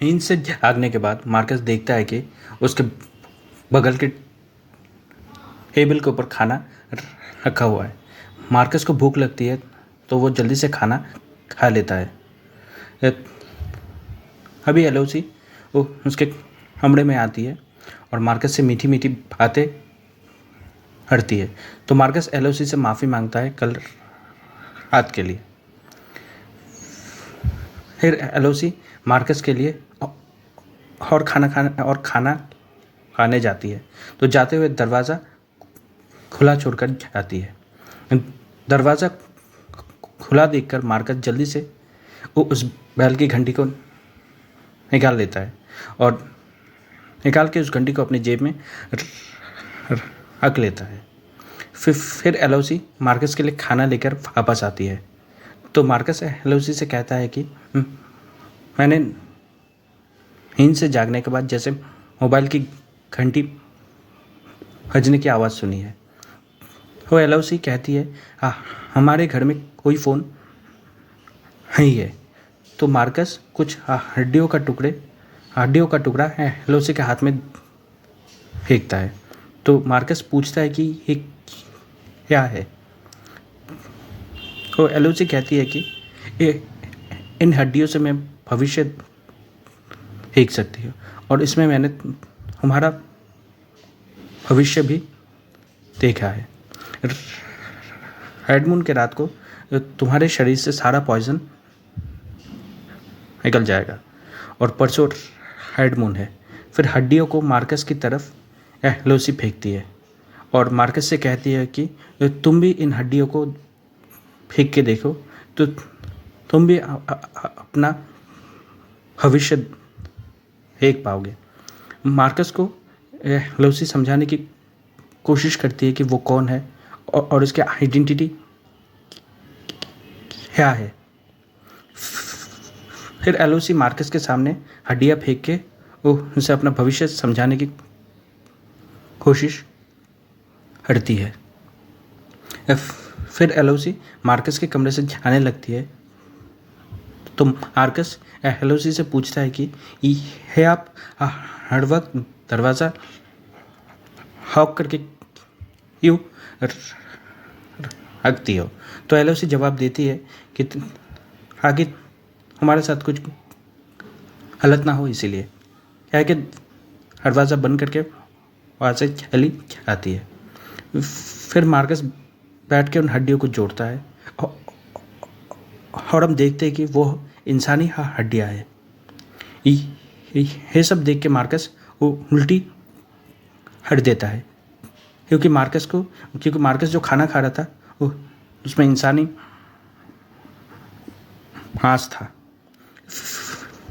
नींद से जागने के बाद मार्कस देखता है कि उसके बगल के टेबल के ऊपर खाना रखा हुआ है। मार्कस को भूख लगती है तो वो जल्दी से खाना खा लेता है। अभी एलोसी वो उसके कमरे में आती है और मार्कस से मीठी मीठी बातें करती है। तो मार्कस एलोसी से माफ़ी मांगता है कल रात के लिए। फिर एलोसी मार्कस के लिए और खाना खाने जाती है। तो जाते हुए दरवाज़ा खुला छोड़कर जाती है। दरवाज़ा खुला देखकर मार्कस जल्दी से वो उस बैल की घंटी को निकाल लेता है और निकाल के उस घंटी को अपनी जेब में रख लेता है। फिर एलोसी मार्कस के लिए खाना लेकर वापस आती है। तो मार्कस एलोसी से कहता है कि मैंने नींद से जागने के बाद जैसे मोबाइल की घंटी बजने की आवाज़ सुनी है। वो एलोसी कहती है हमारे घर में कोई फ़ोन नहीं है। तो मार्कस कुछ हड्डियों का टुकड़ा एलोसी के हाथ में फेंकता है। तो मार्कस पूछता है कि ये क्या है। तो एलोसी कहती है कि इन हड्डियों से मैं भविष्य देख सकती हूँ और इसमें मैंने तुम्हारा भविष्य भी देखा है। रेड मून के रात को तुम्हारे शरीर से सारा पॉइजन निकल जाएगा और परसों रेड मून है। फिर हड्डियों को मार्कस की तरफ एलोसी फेंकती है और मार्कस से कहती है कि तुम भी इन हड्डियों को फेंक के देखो तो तुम भी अपना भविष्य देख पाओगे। मार्कस को एलोसी समझाने की कोशिश करती है कि वो कौन है और उसकी आइडेंटिटी क्या है। फिर एलोसी मार्कस के सामने हड्डियाँ फेंक के वो उसे अपना भविष्य समझाने की कोशिश करती है। फिर एलोसी मार्कस के कमरे से जाने लगती है। तो मार्कस एलोसी से पूछता है कि है आप हर वक्त दरवाज़ा हॉक करके क्यों रखती हो। तो एलोसी जवाब देती है कि आगे हमारे साथ कुछ गलत ना हो इसीलिए, क्या है कि दरवाज़ा बंद करके वहाँ से चली जाती है। फिर मार्कस बैठ के उन हड्डियों को जोड़ता है और हम देखते हैं कि वो इंसानी हड्डियाँ हैं। ये सब देख के मार्कस वो उल्टी हट देता है क्योंकि मार्कस जो खाना खा रहा था वो उसमें इंसानी मांस था।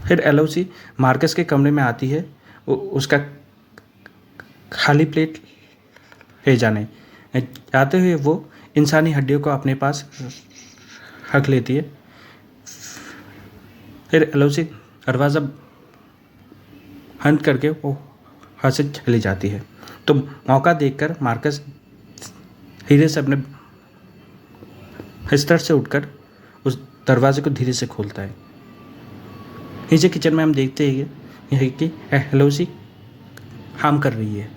फिर एलोसी मार्कस के कमरे में आती है उसका खाली प्लेट ले जाते हुए वो इंसानी हड्डियों को अपने पास रख लेती है। फिर एलोसी दरवाज़ा बंद करके वो वहाँ से चली जाती है। तो मौका देखकर मार्कस धीरे से अपने बिस्तर से उठकर उस दरवाजे को धीरे से खोलता है। नीचे किचन में हम देखते हैं कि एलोसी काम कर रही है।